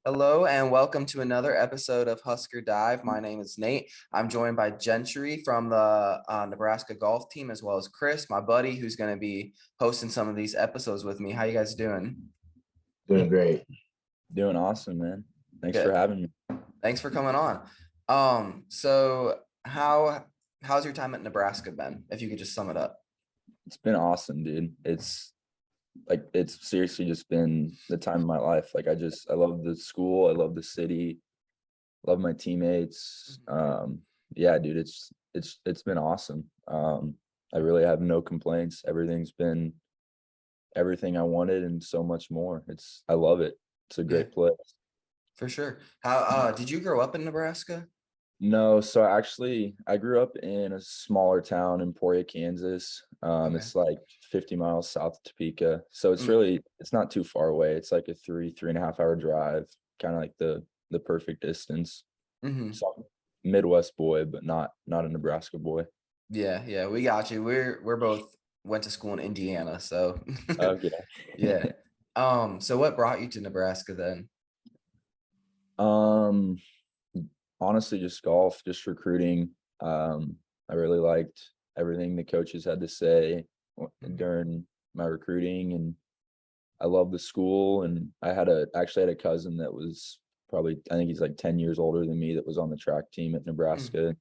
Hello and welcome to another episode of Husker Dive. My name is Nate. I'm joined by Gentry from the Nebraska golf team, as well as Chris, my buddy, who's going to be hosting some of these episodes with me. How you guys doing? Doing great. Doing awesome, man. Thanks Good. for having me. Thanks for coming on. So how's your time at Nebraska been? If you could just sum it up. It's been awesome, dude. It's seriously just been the time of my life. I love the school, I love the city, love my teammates. Yeah, dude, it's been awesome. I really have no complaints. Everything's been everything I wanted and so much more. I love it. It's a great place. For sure. How did you grow up in Nebraska? No, so actually I grew up in a smaller town in Emporia, Kansas. It's like 50 miles south of Topeka. So it's not too far away. It's like a 3.5 hour drive, kind of like the perfect distance. So I'm a Midwest boy, but not a Nebraska boy. Yeah, we got you. We're both went to school in Indiana, so Okay. yeah. So what brought you to Nebraska then? Honestly, just golf, just recruiting. I really liked everything the coaches had to say during my recruiting, and I love the school. And I actually had a cousin that was I think he's like 10 years older than me, that was on the track team at Nebraska.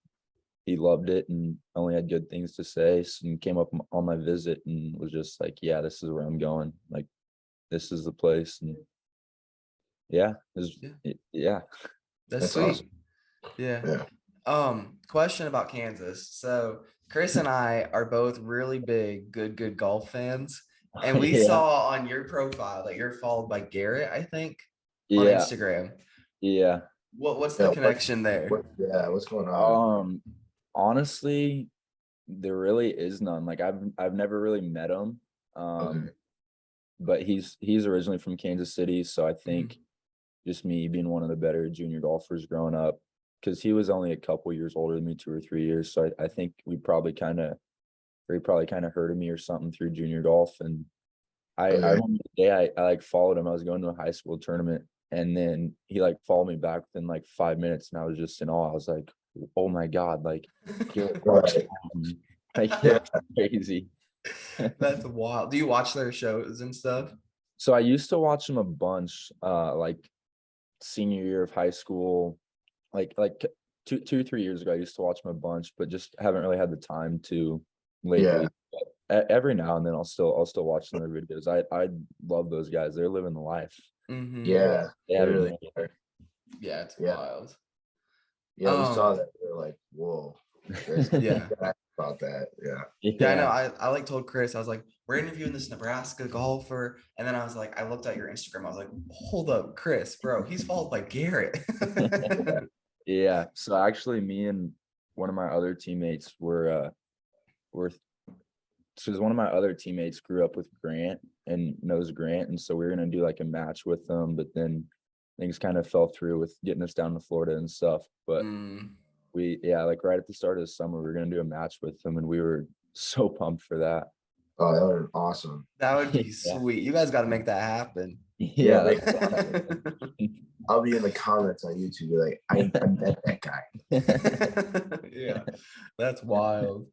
He loved it and only had good things to say. So he came up on my visit and was just like, yeah, this is where I'm going. Like, this is the place. And yeah, That's sweet. Awesome. Yeah. Question about Kansas. So Chris and I are both really big good golf fans, and we saw on your profile that you're followed by Garrett, I think, on Instagram. Yeah. What's the connection there? What's going on? Honestly, there really is none. Like I've never really met him. But he's originally from Kansas City, so I think just me being one of the better junior golfers growing up, because he was only a couple years older than me, 2 or 3 years. So I think he probably kind of heard of me or something through junior golf. And I remember the day I like followed him. I was going to a high school tournament, and then he like followed me back within like 5 minutes, and I was just in awe. I was like, oh my God, like, that's crazy. That's wild. Do you watch their shows and stuff? So I used to watch them a bunch, like senior year of high school, like 2 3 years ago. I used to watch them a bunch, but just haven't really had the time to lately. But every now and then I'll still watch some of their videos. I love those guys. They're living the life. Yeah, they really are. Yeah, it's wild. Yeah, we saw that. We were like, whoa. Yeah. About that. Yeah, I know. I like told Chris, I was like, we're interviewing this Nebraska golfer, and then I was like, I looked at your Instagram, I was like, hold up, Chris, bro, he's followed by Garrett. Yeah, so actually me and one of my other teammates because one of my other teammates grew up with Grant and knows Grant, and so we were gonna do like a match with them, but then things kind of fell through with getting us down to Florida and stuff. But like right at the start of the summer, we were gonna do a match with them, and we were so pumped for that. Oh, that would be awesome. That would be sweet. You guys got to make that happen. Yeah. I'll be in the comments on YouTube, like, I met that guy. Yeah, that's wild.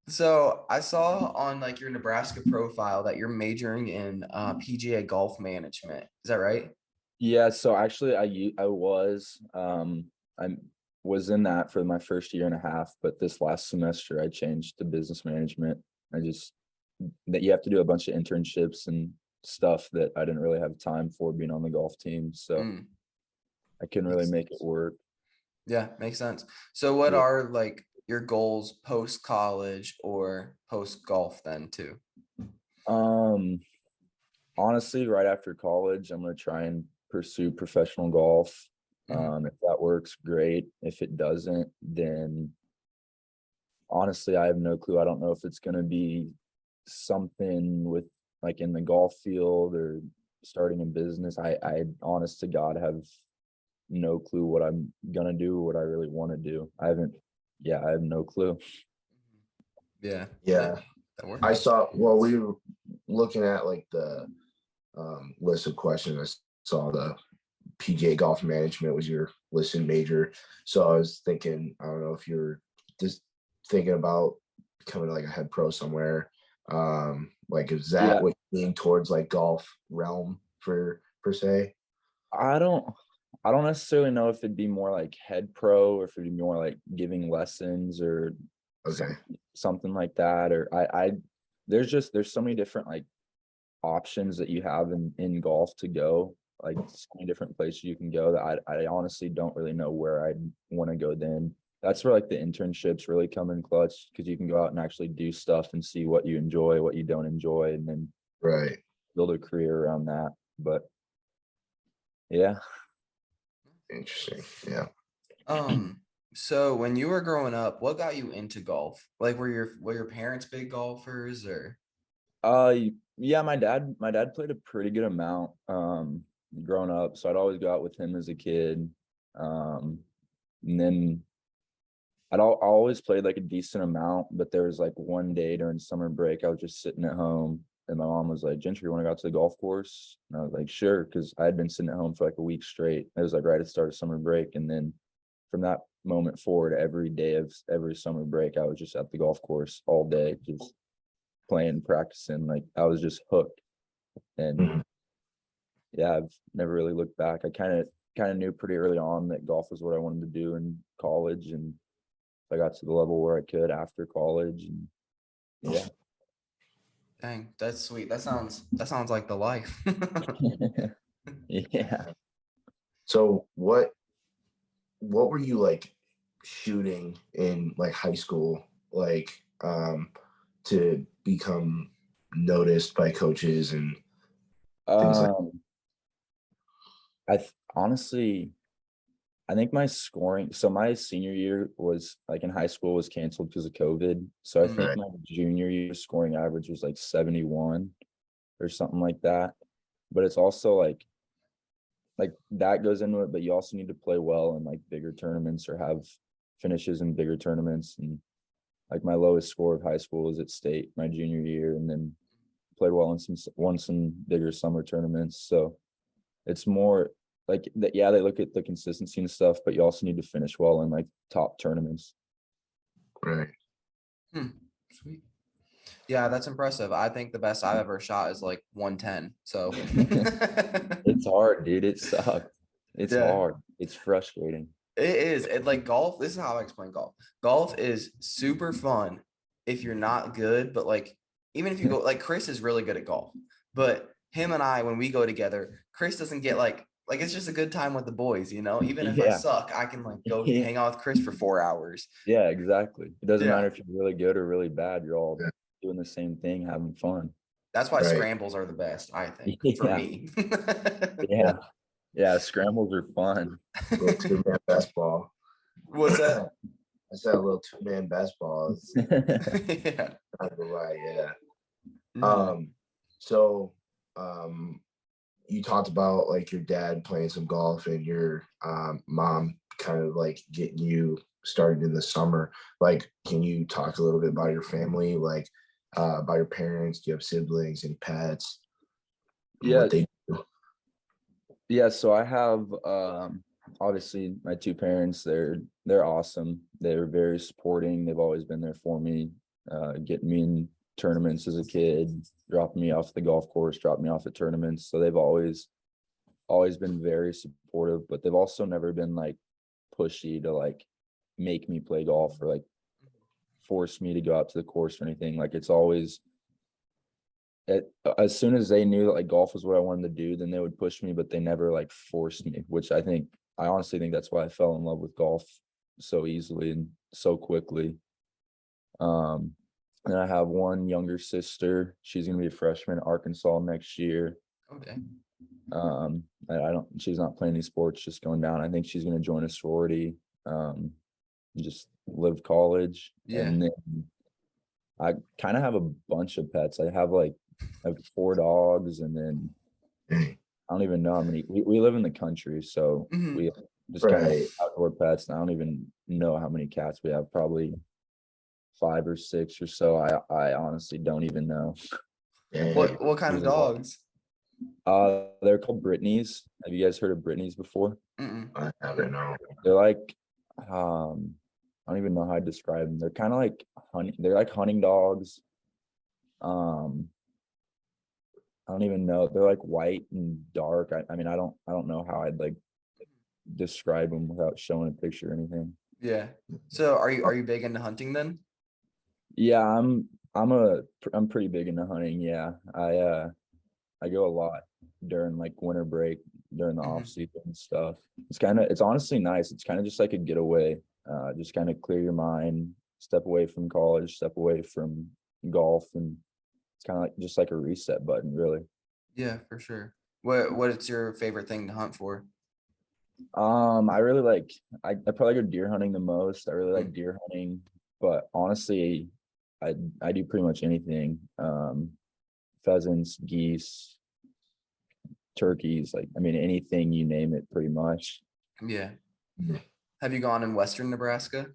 So I saw on like your Nebraska profile that you're majoring in PGA golf management. Is that right? Yeah. So actually, I was in that for my first year and a half, but this last semester I changed to business management. That you have to do a bunch of internships and stuff that I didn't really have time for being on the golf team, so I couldn't really make it work. Yeah, makes sense. So what are like your goals post college or post golf then too? Honestly, right after college, I'm going to try and pursue professional golf. If that works, great. If it doesn't, then honestly, I have no clue. I don't know if it's going to be something with like in the golf field or starting a business. I honest to God have no clue what I'm going to do, what I really want to do. I have no clue. Yeah. I saw, we were looking at like the list of questions. saw the PGA Golf Management was your listed major. So I was thinking, I don't know if you're just thinking about becoming like a head pro somewhere. Like, is that what you're leaning towards, like golf realm per se? I don't necessarily know if it'd be more like head pro or if it'd be more like giving lessons or something like that. Or there's so many different like options that you have in golf to go, like so many different places you can go that I honestly don't really know where I'd want to go then. That's where like the internships really come in clutch, because you can go out and actually do stuff and see what you enjoy, what you don't enjoy, and then build a career around that. But yeah. Interesting. Yeah. So when you were growing up, what got you into golf? Like, were your parents big golfers, or? Yeah, my dad played a pretty good amount growing up, so I'd always go out with him as a kid. And then I always played like a decent amount, but there was like one day during summer break, I was just sitting at home and my mom was like, "Gentry, you want to go out to the golf course?" And I was like, "Sure," because I had been sitting at home for like a week straight. It was like right at the start of summer break. And then from that moment forward, every day of every summer break, I was just at the golf course all day, just playing, practicing. Like I was just hooked. And yeah, I've never really looked back. I kind of knew pretty early on that golf was what I wanted to do in college, and I got to the level where I could after college. And yeah. Dang, that's sweet. That sounds like the life. Yeah. So what were you like shooting in like high school, like to become noticed by coaches and things like Honestly, I think my scoring, so my senior year was like in high school was canceled because of COVID. So I think my junior year scoring average was like 71 or something like that. But it's also like that goes into it, but you also need to play well in like bigger tournaments or have finishes in bigger tournaments. And like my lowest score of high school was at state my junior year, and then played well in won some bigger summer tournaments. So it's more like that. Yeah, they look at the consistency and stuff, but you also need to finish well in like top tournaments. Sweet. Yeah, that's impressive. I think the best I've ever shot is like 110. So it's hard, dude. It sucks. It's hard. It's frustrating. It is. It like golf. This is how I explain golf. Golf is super fun if you're not good, but like even if you go, like Chris is really good at golf, but him and I, when we go together, Chris doesn't get like it's just a good time with the boys, you know. Even if I suck, I can like go hang out with Chris for 4 hours. Yeah, exactly. It doesn't matter if you're really good or really bad. You're all doing the same thing, having fun. That's why scrambles are the best, I think, for me. Yeah, scrambles are fun. Little two-man best ball. What's that? I said a little two-man best ball. Yeah. Not gonna lie, yeah. So you talked about like your dad playing some golf and your mom kind of like getting you started in the summer. Like, can you talk a little bit about your family, like about your parents? Do you have siblings and pets? What they do? Yeah, so I have obviously my two parents. They're awesome. They're very supporting. They've always been there for me, getting me in tournaments as a kid, dropping me off the golf course, dropping me off at tournaments. So they've always been very supportive, but they've also never been like pushy to like make me play golf or like force me to go out to the course or anything. Like it's always as soon as they knew that like golf was what I wanted to do, then they would push me, but they never like forced me, which I honestly think that's why I fell in love with golf so easily and so quickly. And I have one younger sister. She's gonna be a freshman at Arkansas next year. Okay. She's not playing any sports, just going down. I think she's gonna join a sorority, just live college. Yeah. And then I kind of have a bunch of pets. I have 4 dogs, and then I don't even know how many. We live in the country, so we just kind of outdoor pets. And I don't even know how many cats we have. Probably 5 or 6 or so. I honestly don't even know. What kind of dogs? They're called Brittany's. Have you guys heard of Brittany's before? Mm-mm. I haven't know. They're like, I don't even know how to describe them. They're kind of like they're like hunting dogs. Um, I don't even know. They're like white and dark. I mean, I don't know how I'd like describe them without showing a picture or anything. Yeah. So are you big into hunting then? Yeah, I'm pretty big into hunting. Yeah. I go a lot during like winter break, during the off Mhm. season and stuff. It's honestly nice. It's kind of just like a getaway. Just kind of clear your mind, step away from college, step away from golf, and it's kind of like just like a reset button, really. Yeah, for sure. What's your favorite thing to hunt for? I really like I probably go deer hunting the most. I really like Mm. deer hunting, but honestly, I do pretty much anything. Pheasants, geese, turkeys, like I mean anything you name it pretty much. Yeah. Mhm. Have you gone in Western Nebraska?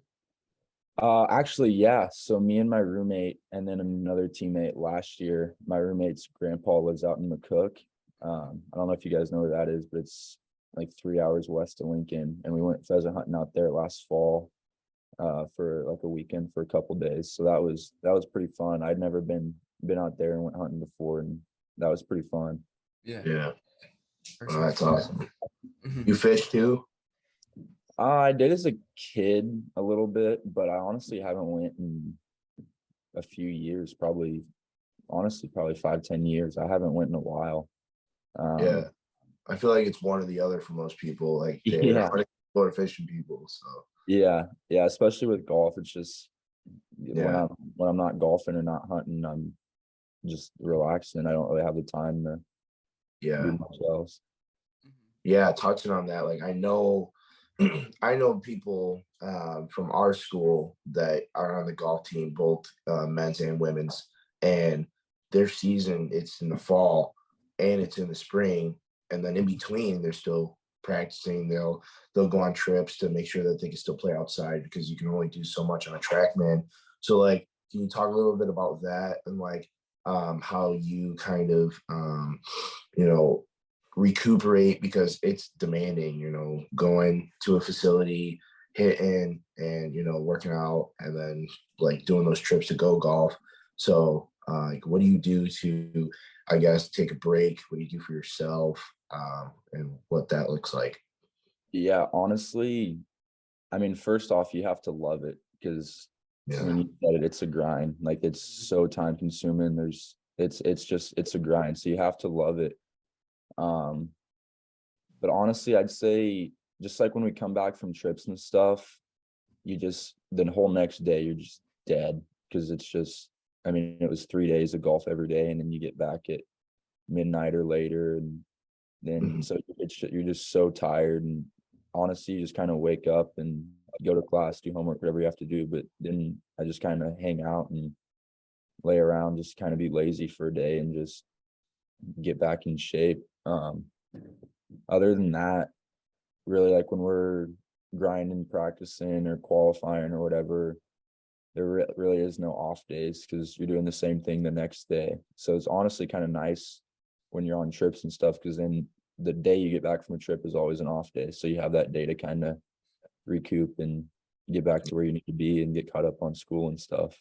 Actually, yeah. So me and my roommate and then another teammate last year, my roommate's grandpa lives out in McCook. I don't know if you guys know where that is, but it's like 3 hours west of Lincoln. And we went pheasant hunting out there last fall, for like a weekend for a couple days. So that was pretty fun. I'd never been out there and went hunting before, and that was pretty fun. Yeah, Yeah. for Oh, sure. that's awesome. Mhm. You fish too? I did as a kid a little bit, but I honestly haven't went in a few years, probably 5, 10 years. I haven't went in a while. Yeah. Um, I feel like it's one or the other for most people. Like they're yeah, hunting people or fishing people. So yeah, especially with golf. It's just when yeah. I'm not golfing or not hunting, I'm just relaxing. I don't really have the time to Yeah. do much else. Yeah. Touching on that, like I know I know people from our school that are on the golf team, both men's and women's, and their season it's in the fall and it's in the spring, and then in between they're still practicing. They'll go on trips to make sure that they can still play outside because you can only do so much on a track, man. So like, can you talk a little bit about that and like how you kind of you know recuperate because it's demanding, going to a facility, hitting and, working out and then like doing those trips to go golf. So, like, what do you do to, I guess, take a break? What do you do for yourself? And what that looks like. Yeah, honestly, I mean, first off, you have to love it because I Yeah. mean, you said it, it's a grind. Like it's so time consuming. It's a grind. So you have to love it. Um, but honestly, I'd say just like when we come back from trips and stuff, the whole next day you're just dead because it's just, I mean, it was 3 days of golf every day, and then you get back at midnight or later, and then Mhm. so you're just so tired, and honestly, you just kind of wake up and go to class, do homework, whatever you have to do. But then I just kind of hang out and lay around, just kind of be lazy for a day and just get back in shape. Other than that, really like when we're grinding, practicing or qualifying or whatever, really is no off days because you're doing the same thing the next day. So it's honestly kind of nice when you're on trips and stuff because then the day you get back from a trip is always an off day. So you have that day to kind of recoup and get back to where you need to be and get caught up on school and stuff.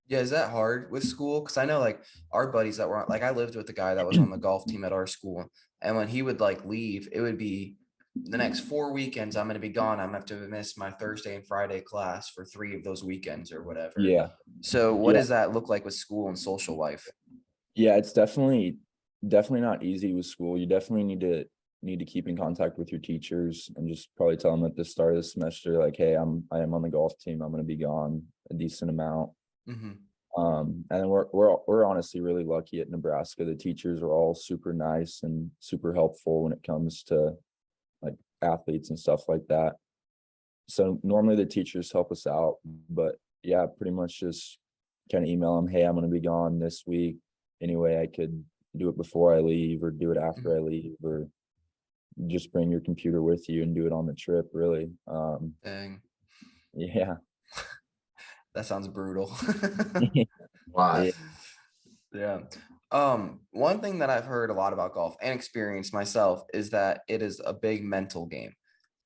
Yeah, is that hard with school? Because I know like our buddies that were like I lived with a guy that was on the golf team at our school, and when he would like leave, it would be the next 4 weekends I'm going to be gone. I'm going to have to miss my Thursday and Friday class for 3 of those weekends or whatever. Yeah. So what Yeah. does that look like with school and social life? Yeah, it's definitely not easy with school. You definitely need to keep in contact with your teachers and just probably tell them at the start of the semester, like, hey, I am on the golf team. I'm gonna be gone a decent amount. Mm-hmm. And then we're honestly really lucky at Nebraska. The teachers are all super nice and super helpful when it comes to like athletes and stuff like that. So normally the teachers help us out, but yeah, pretty much just kind of email them, hey, I'm gonna be gone this week. Anyway, I could do it before I leave or do it after I leave, or just bring your computer with you and do it on the trip, really. Dang, Yeah. that sounds brutal. Why? Yeah. Yeah. One thing that I've heard a lot about golf and experienced myself is that it is a big mental game.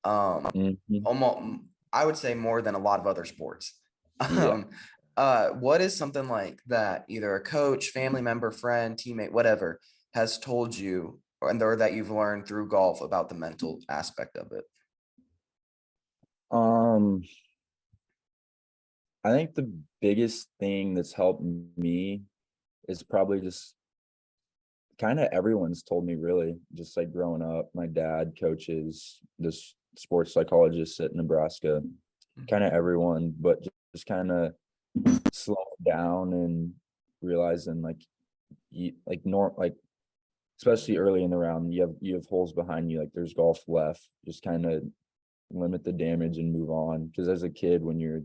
Mhm. Almost, I would say more than a lot of other sports. Yeah. What is something like that either a coach, family member, friend, teammate, whatever, has told you or that you've learned through golf about the mental aspect of it? Um, I think the biggest thing that's helped me is probably just kind of everyone's told me really, just like growing up, my dad, coaches, this sports psychologist at Nebraska, kind of everyone, but just kind of slowing down and realizing like like especially early in the round, you have holes behind you, like there's golf left, just kind of limit the damage and move on. Because as a kid, when you're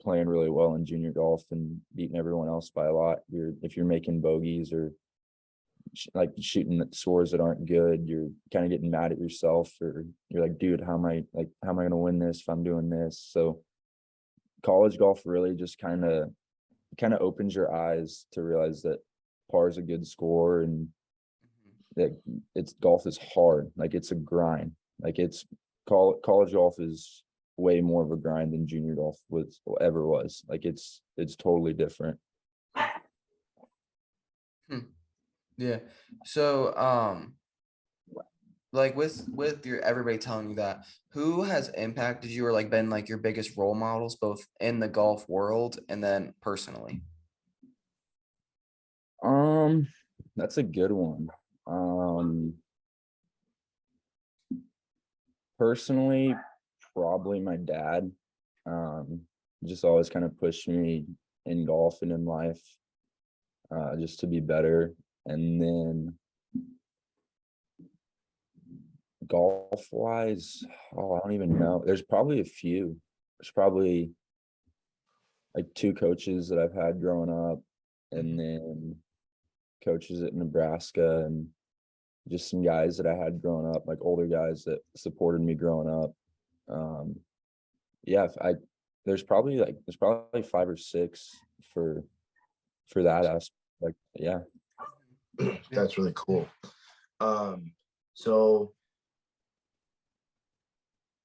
playing really well in junior golf and beating everyone else by a lot, if you're making bogeys or like shooting at scores that aren't good, you're kind of getting mad at yourself, or you're like, dude, how am I going to win this if I'm doing this? So college golf really just kind of opens your eyes to realize that par is a good score, and that it's golf is hard. Like it's a grind. Like college golf is way more of a grind than junior golf ever was. Like it's totally different. Hmm. Yeah. So, like with your everybody telling you that, who has impacted you or like been like your biggest role models both in the golf world and then personally? Um, that's a good one. Um, Personally, probably my dad. Um, just always kind of pushed me in golf and in life, just to be better. And then golf wise, oh, I don't even know. There's probably a few. There's probably like two coaches that I've had growing up, and then coaches at Nebraska, and just some guys that I had growing up, like older guys that supported me growing up. Um, yeah, there's probably five or six for that aspect. Yeah. Yeah. That's really cool. So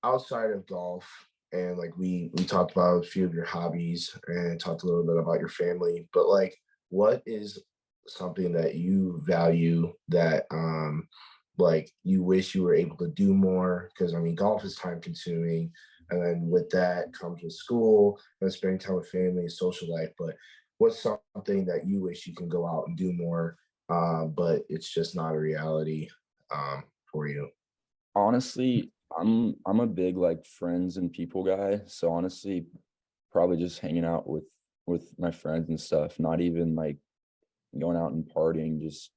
outside of golf, and like we talked about a few of your hobbies and talked a little bit about your family, but like what is something that you value that like you wish you were able to do more? Because I mean golf is time consuming, and then with that comes with school and spending time with family and social life. But what's something that you wish you can go out and do more, but it's just not a reality for you? Honestly, I'm a big like friends and people guy. So honestly, probably just hanging out with my friends and stuff, not even like going out and partying, just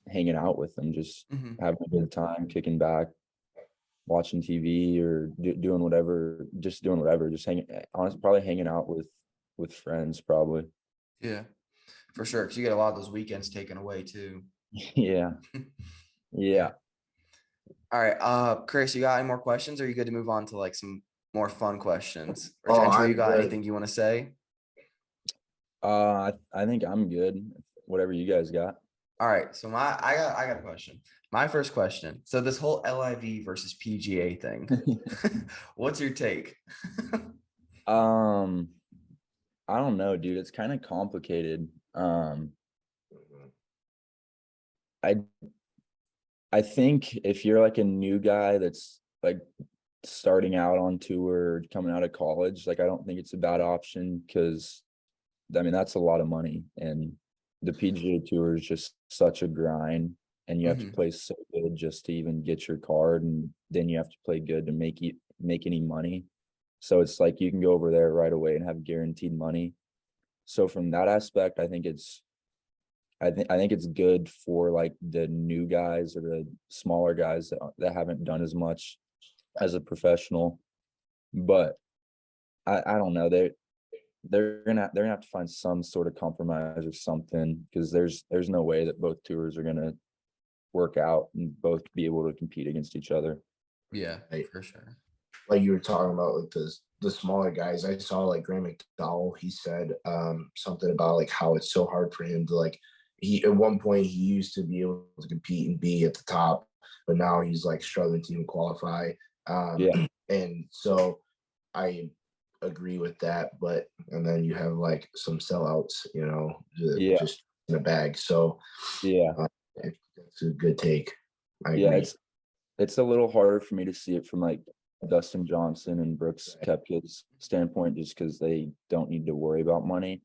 hanging out with them, just Mhm. having a good time, kicking back, watching TV or doing whatever, just hanging, honestly, probably hanging out with friends, probably. Yeah, for sure. Because you get a lot of those weekends taken away too. Yeah. Yeah. Yeah. All right. Chris, you got any more questions? Or are you good to move on to like some more fun questions? Or Oh, Gentry, you I'm got good. anything you want to say? I think I'm good. Whatever you guys got. All right. So I got a question. My first question. So this whole LIV versus PGA thing, what's your take? Um, I don't know, dude. It's kind of complicated. I I think if you're like a new guy that's like starting out on tour, coming out of college, like I don't think it's a bad option, because I mean that's a lot of money, and the PGA Tour is just such a grind, and you have to Mhm. play so good just to even get your card, and then you have to play good to make any money. So it's like you can go over there right away and have guaranteed money. So from that aspect, I think it's good for like the new guys or the smaller guys that haven't done as much as a professional. But I don't know. They're gonna have to find some sort of compromise or something, because there's no way that both tours are gonna work out and both be able to compete against each other. Yeah, Right. for sure. Like you were talking about like the smaller guys. I saw like Graham McDowell, he said something about like how it's so hard for him to like he at one point he used to be able to compete and be at the top, but now he's like struggling to even qualify. Yeah. And so I agree with that, but and then you have like some sellouts, Yeah. just in a bag. So Yeah. it's a good take. I Yeah. agree. It's a little harder for me to see it from like Dustin Johnson and Brooks Koepka's standpoint, just because they don't need to worry about money.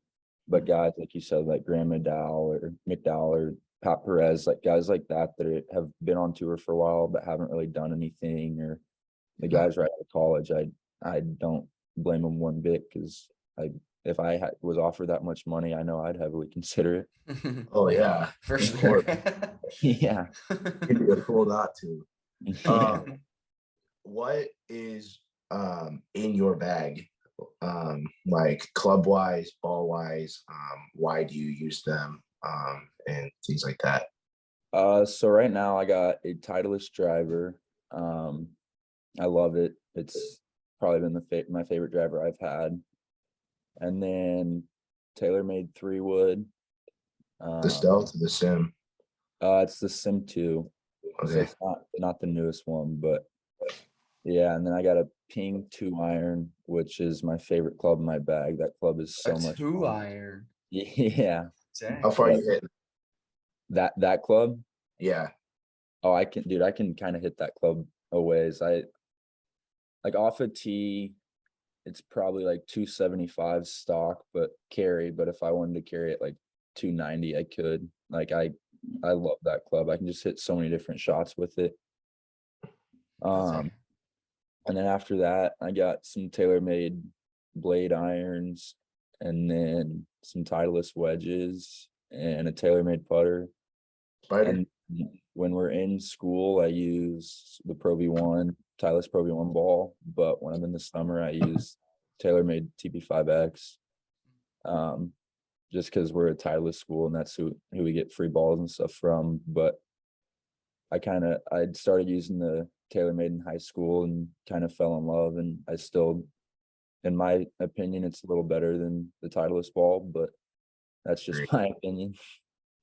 But guys, like you said, like Graham McDowell or Pat Perez, like guys like that have been on tour for a while but haven't really done anything, or the guys right out of college, I don't blame them one bit, because if I was offered that much money, I know I'd heavily consider it. Oh yeah, For sure. Yeah. you'd be a fool not to. Yeah. What is in your bag, like club wise, ball wise? Why do you use them, and things like that? So right now I got a Titleist driver. I love it. It's probably been my favorite driver I've had. And then TaylorMade 3-wood. The Stealth or the Sim? It's the Sim 2. So Okay. it's not the newest one, but yeah. And then I got a Ping 2-iron, which is my favorite club in my bag. That club is so much fun. 2-iron. Yeah. Dang. How far you hit? That club? Yeah. Oh, I can kind of hit that club a ways. I like off a tee, it's probably like 275 stock, but carry. But if I wanted to carry it like 290, I could. Like I love that club. I can just hit so many different shots with it. And then after that, I got some TaylorMade blade irons, and then some Titleist wedges, and a TaylorMade putter. Spider. And when we're in school, I use the Pro V1, Titleist Pro V1 ball. But when I'm in the summer, I use TaylorMade TP5X. Just because we're a Titleist school and that's who we get free balls and stuff from. But I'd started using the TaylorMade in high school and kind of fell in love, and I still, in my opinion, it's a little better than the Titleist ball, but that's just my opinion.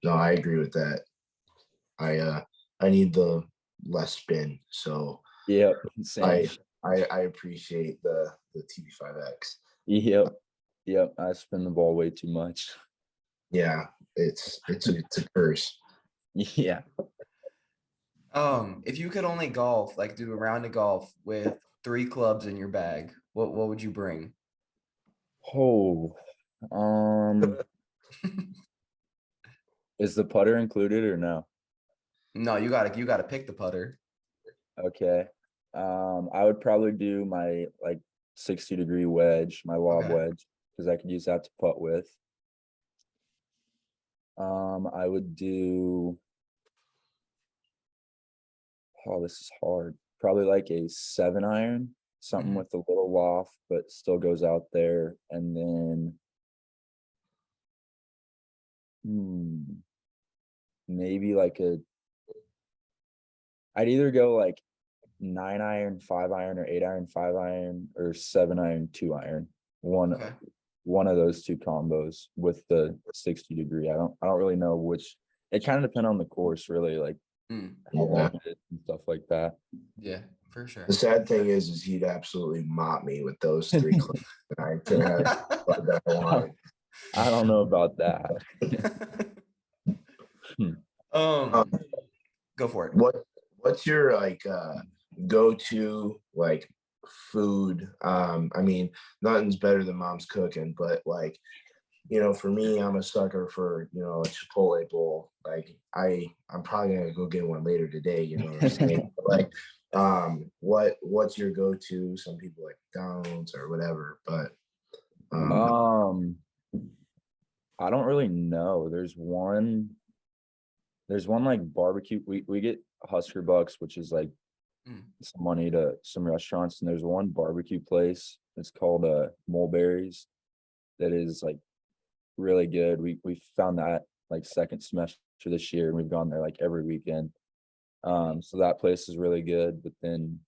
No, I agree with that. I need the less spin, so Yep, same. I appreciate the TB5X. Yep, I spin the ball way too much. Yeah, it's a curse. Yeah. If you could only golf, like do a round of golf with 3 clubs in your bag, what would you bring? Oh, is the putter included or no? No, you gotta pick the putter. Okay. I would probably do my like 60-degree wedge, my lob Okay. wedge, because I could use that to putt with. I would do, oh, this is hard. Probably like a 7-iron, something Mhm. with a little loft, but still goes out there. And then maybe like I'd either go like 9-iron 5-iron, or 8-iron 5-iron, or 7-iron 2-iron. Okay. One of those two combos with the 60-degree. I don't really know which. It kind of depends on the course, really, like how long it is and stuff like that. Yeah, for sure. The sad thing is he'd absolutely mop me with those 3 clips. I could have that I wanted. I don't know about that. Go for it. What's your like go-to like food? I mean, nothing's better than mom's cooking, but like, for me, I'm a sucker for, a Chipotle bowl. Like I'm probably gonna go get one later today, you know what I'm saying? But, like, what's your go-to? Some people like McDonald's or whatever, but I don't really know. There's one like barbecue. We get Husker Bucks, which is like some money to some restaurants, and there's one barbecue place. It's called Mulberries, that is like really good. We found that like second semester this year, and we've gone there like every weekend. So that place is really good. But then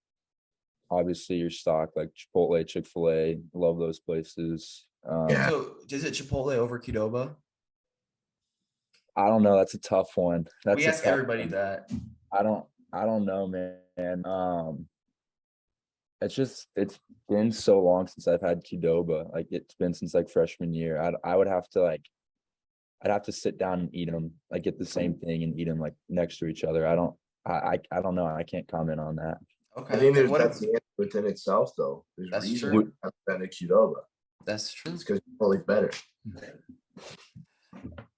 obviously your stock like Chipotle, Chick-fil-A, love those places. Yeah. So is it Chipotle over Qdoba? I don't know. That's a tough one. That's We a ask tough everybody one. that. I don't know, man. It's been so long since I've had Qdoba. Like it's been since like freshman year. I would have to I'd have to sit down and eat them, like get the same thing and eat them like next to each other. I don't know. I can't comment on that. Okay. I think And that's the answer within itself, though. There's a That's reason true. why I've been a Qdoba. That's true. It's because it's probably better.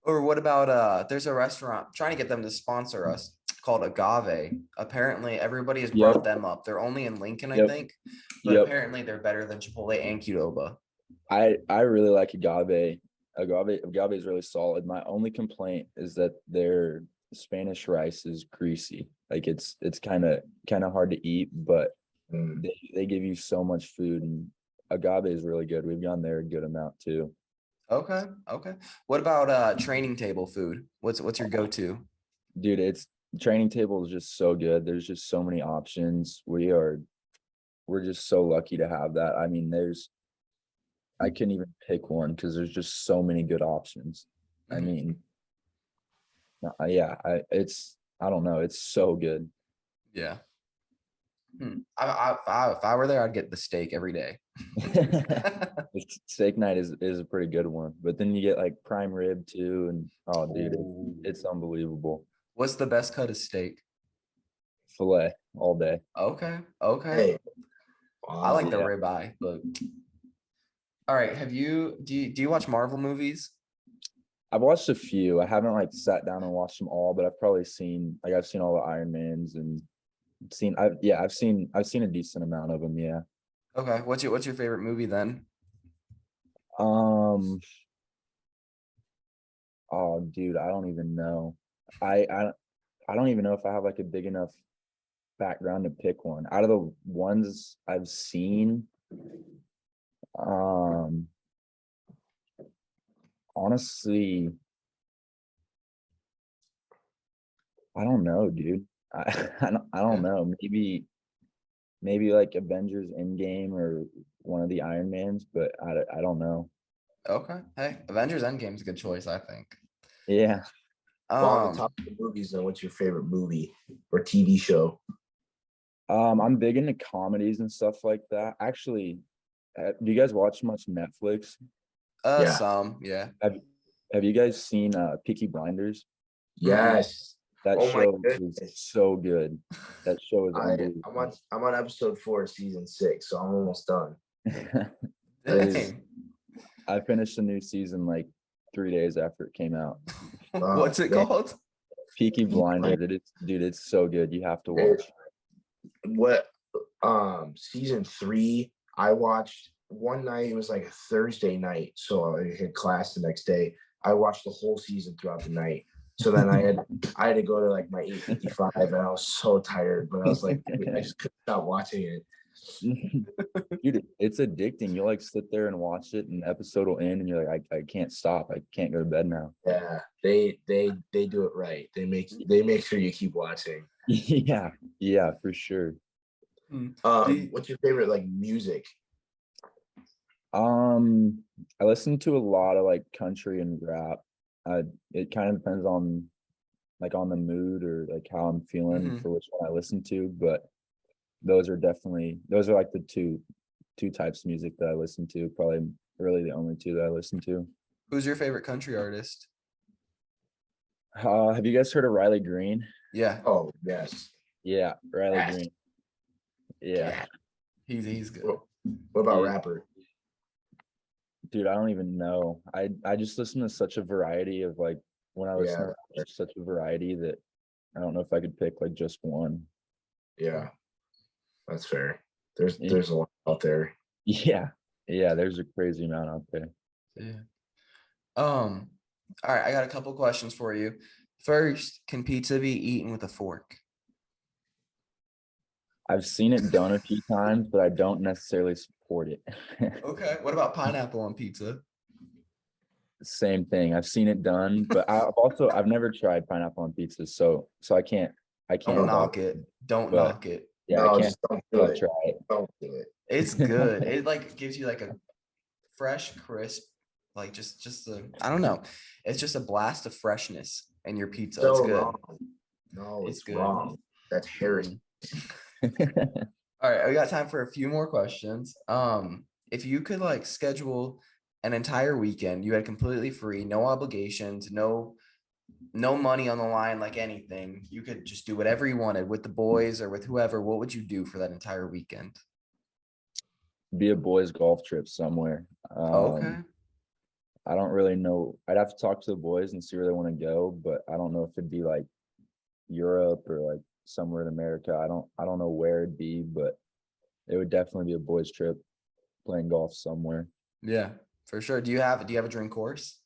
Or what about there's a restaurant trying to get them to sponsor us called Agave. Apparently everybody has brought them up. They're only in Lincoln, I think, but apparently they're better than Chipotle and Qdoba. I really like agave. Agave is really solid. My only complaint is that their Spanish rice is greasy. Like it's kind of hard to eat, but they give you so much food, and agave is really good. We've gone there a good amount too. Okay. What about training table food? What's your go-to? Dude, it's training table is just so good. There's just so many options. We're just so lucky to have that. I mean, I couldn't even pick one because there's just so many good options. I mean, yeah, I don't know. It's so good. Yeah. If I were there, I'd get the steak every day. Steak night is a pretty good one, but then you get like prime rib too, and oh, dude, it's unbelievable. What's the best cut of steak? Filet all day. Okay. Hey, I like the ribeye, but all right. Do you watch Marvel movies? I've watched a few. I haven't like sat down and watched them all, but I've probably seen all the Iron Mans and I've seen a decent amount of them. Yeah. Okay. What's your favorite movie then? Oh, dude, I don't even know. I don't even know if I have like a big enough background to pick one. Out of the ones I've seen, honestly, I don't know, dude. I don't know. Maybe like Avengers Endgame or one of the Iron Mans, but I don't know. Okay. Hey, Avengers Endgame is a good choice, I think. Yeah. On the top of the movies, then what's your favorite movie or TV show? I'm big into comedies and stuff like that. Actually, do you guys watch much Netflix? Yeah. Some, yeah. Have you guys seen Peaky Blinders? Yes. That show is so good. That show is unbelievable. I'm on episode 4 of season 6, so I'm almost done. I finished the new season like 3 days after it came out. What's it called? Peaky Blinders. It's so good. You have to watch. What season 3 I watched one night. It was like a Thursday night, so I had class the next day. I watched the whole season throughout the night. So then I had to go to like my 8:55, and I was so tired, but I was like, I just couldn't stop watching it. Dude, it's addicting. You like sit there and watch it, and the episode will end, and you're like, I can't stop. I can't go to bed now. Yeah, they do it right. They make sure you keep watching. Yeah, for sure. What's your favorite like music? I listen to a lot of like country and rap. It kind of depends on the mood or like how I'm feeling for which one I listen to, but those are like the two types of music that I listen to. Probably really the only two that I listen to. Who's your favorite country artist? Have you guys heard of Riley Green? Yeah. Oh, yes. Yeah, Riley Green. Yeah. He's good. What about rapper? Dude, I don't even know. I just listen to such a variety of like when I listen to rap, there's such a variety that I don't know if I could pick like just one. Yeah, that's fair. There's a lot out there. Yeah, there's a crazy amount out there. Yeah. All right, I got a couple questions for you. First, can pizza be eaten with a fork? I've seen it done a few times, but I don't necessarily support it. Okay. What about pineapple on pizza? Same thing. I've seen it done, but I've never tried pineapple on pizza, so I can't. Don't knock it. Don't knock it. Yeah, no, I can't. Don't try it. Don't do it. It's good. It like gives you like a fresh, crisp Like just I don't know. It's just a blast of freshness in your pizza. So It's good. wrong. No, It's it's good. wrong. That's heresy. All right, we got time for a few more questions. If you could like schedule an entire weekend, you had completely free, no obligations, no money on the line, like anything. You could just do whatever you wanted with the boys or with whoever. What would you do for that entire weekend? Be a boys' golf trip somewhere. Okay. I don't really know. I'd have to talk to the boys and see where they want to go, but I don't know if it'd be like Europe or like somewhere in America. I don't know where it'd be, but it would definitely be a boys' trip playing golf somewhere. Yeah, for sure. Do you have a dream course?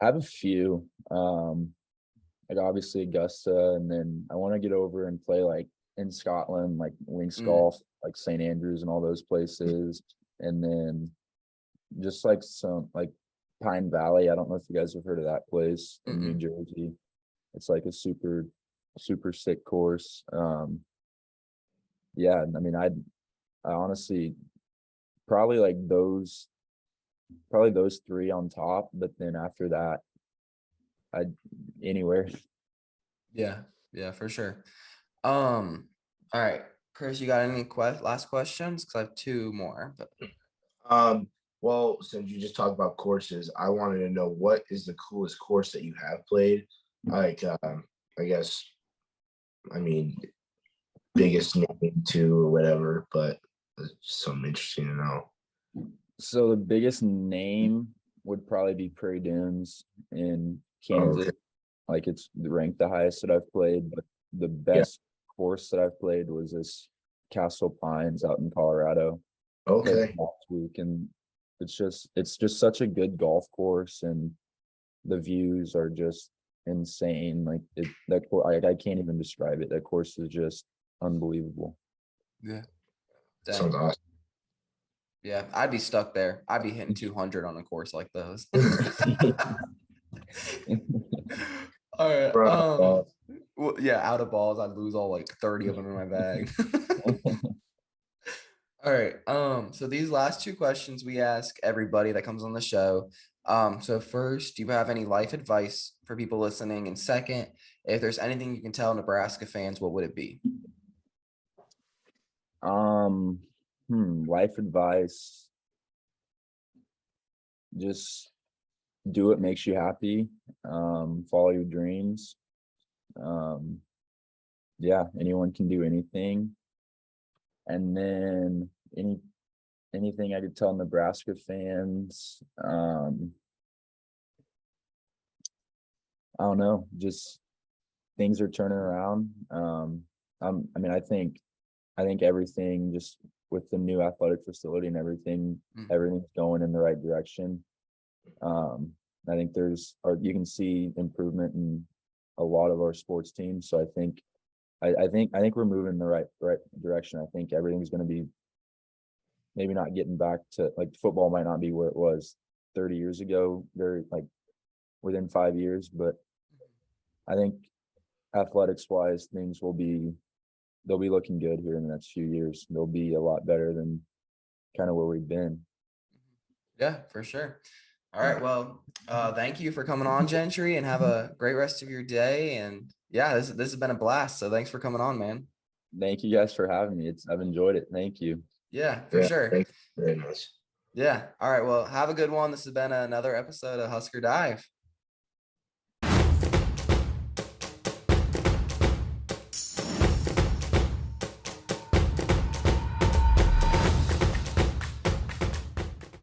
I have a few. Like obviously Augusta, and then I want to get over and play like in Scotland, like links golf, like St. Andrews and all those places. And then just like some like Pine Valley. I don't know if you guys have heard of that place in New Jersey. It's like a super sick course. Yeah, I mean, I honestly probably like those three on top, but then after that, I'd anywhere. Yeah, for sure. All right, Chris, you got any last questions? Because I have two more. But Well, since you just talked about courses, I wanted to know what is the coolest course that you have played? Like, I guess, I mean, biggest name too or whatever, but it's something interesting to know. So the biggest name would probably be Prairie Dunes in Kansas. Okay. Like it's ranked the highest that I've played, but the best course that I've played was this Castle Pines out in Colorado. Okay. Last week, and it's just such a good golf course, and the views are just insane. Like I can't even describe it. That course is just unbelievable. Yeah. Sounds awesome. Yeah, I'd be stuck there. I'd be hitting 200 on a course like those. All right. Well, yeah, out of balls, I'd lose all like 30 of them in my bag. All right. So these last two questions we ask everybody that comes on the show. So first, do you have any life advice for people listening? And second, if there's anything you can tell Nebraska fans, what would it be? Life advice. Just do what makes you happy. Follow your dreams. Yeah, anyone can do anything. And then anything I could tell Nebraska fans, I don't know, just things are turning around. I mean, I think everything just with the new athletic facility and everything's going in the right direction. I think you can see improvement in a lot of our sports teams. So I think we're moving in the right direction. I think everything's going to be maybe not getting back to like football might not be where it was 30 years ago, very like within 5 years, but I think athletics wise, they'll be looking good here in the next few years. They'll be a lot better than kind of where we've been. Yeah, for sure. All right. Well, thank you for coming on, Gentry, and have a great rest of your day. And yeah, this has been a blast. So thanks for coming on, man. Thank you guys for having me. I've enjoyed it. Thank you. Yeah, for sure. Thank you very much. Yeah. All right. Well, have a good one. This has been another episode of Husker Dive.